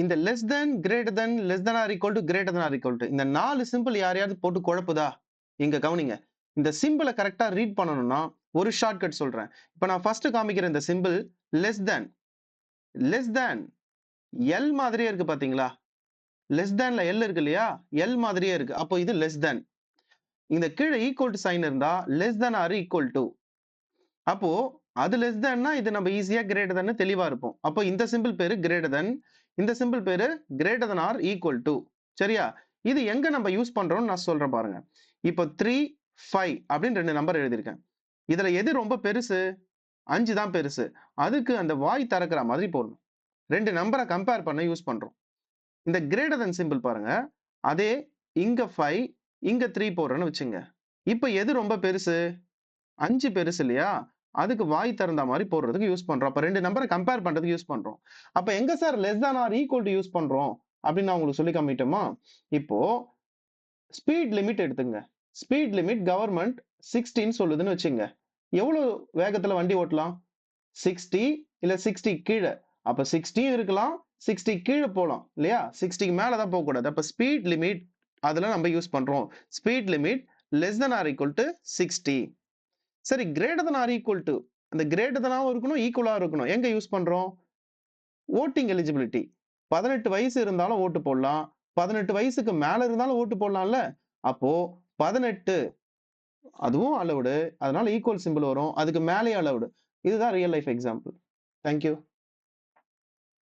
இந்த less than, greater than, less than or equal to, greater than or equal to இந்த 4 simple யாரையாவது போட்டு குழப்புதா? இங்க கவனிங்க. இந்த சிம்பிள கரெக்ட்டா ரீட் பண்ணணும்னா, ஒரு ஷார்ட்கட் சொல்றேன். இப்ப நான் ஃபர்ஸ்ட் காமிக்கிற இந்த சிம்பிள் லெஸ் தென், லெஸ் தென் எல் மாதிரியே இருக்கு பாத்தீங்களா? லெஸ் தென்ல எல் இருக்கு இல்லையா? எல் மாதிரியே இருக்கு. அப்போ இது லெஸ் தென். இந்த கீழ ஈக்குவல் டூ சைன் இருந்தா less than or equal to. அப்போ அது லெஸ் தென்னா இது நம்ம ஈஸியா கிரேட்டர் தென் தெளிவா இருப்போம். அப்போ இந்த சிம்பிள் பேரு கிரேட்டர் தென். இந்த சிம்பிள் பேரு greater than or equal to. சரியா? இது எங்க நம்ம யூஸ் பண்றோம்னு நான் சொல்றேன் பாருங்க. இப்போ 3, 5 அப்படின்னு 2 நம்பர் எழுதியிருக்கேன். இதுல எது ரொம்ப பெருசு? 5 தான் பெருசு. அதுக்கு அந்த வாய் திறக்கிற மாதிரி போடணும். 2 நம்பர கம்பேர் பண்ண யூஸ் பண்றோம். இந்த கிரேட்டர் தென் சிம்பிள் பாருங்க. அதே இங்க 5, இங்க 3 போடுறேன்னு வச்சுங்க. இப்ப எது ரொம்ப பெருசு? 5 பெருசு இல்லையா? அதுக்கு வாய் திறந்தா மாரி போடுறதுக்கு யூஸ் பண்றோம். அப்ப 2 நம்பர கம்பேர் பண்றதுக்கு யூஸ் பண்றோம். அப்ப எங்க சார் லெஸ் தான் ஆர் ஈக்குவல் டூ யூஸ் பண்றோம்? அப்படின்னு நான் உங்களுக்கு சொல்லி காமிக்கட்டுமா? இப்போ ஸ்பீட் லிமிட் எடுத்துங்க. ஸ்பீட் லிமிட் கவர்ன்மென்ட் 60ன்னு சொல்லுதுன்னு வச்சுங்க. எவ்வளவு வேகத்துல வண்டி ஓட்டலாம்? 60 இல்ல 60 கீழ. அப்ப 60யும் இருக்கலாம், 60 கீழ போலாம் இல்லையா? 60க்கு மேல தான் போகக்கூடாது. அப்ப ஸ்பீட் லிமிட் அதுல நம்ம யூஸ் பண்றோம். Speed limit less than or equal to 60. சரி greater than or equal to அந்த கிரேட்டர் தெனாவும் இருக்கணும், ஈக்குவலா இருக்கணும். எங்க யூஸ் பண்றோம்? Voting eligibility. 18 வயசு இருந்தாலும் ஓட்டு போடலாம். 18 வயசுக்கு மேல இருந்தாலும் ஓட்டு போடலாம்ல? அப்போ 18 அதுவும் அலவுடு. அதனால ஈக்குவல் சிம்பல் வரும். அதுக்கு மேலயும் அலவுடு. இதுதான் real life example. Thank you.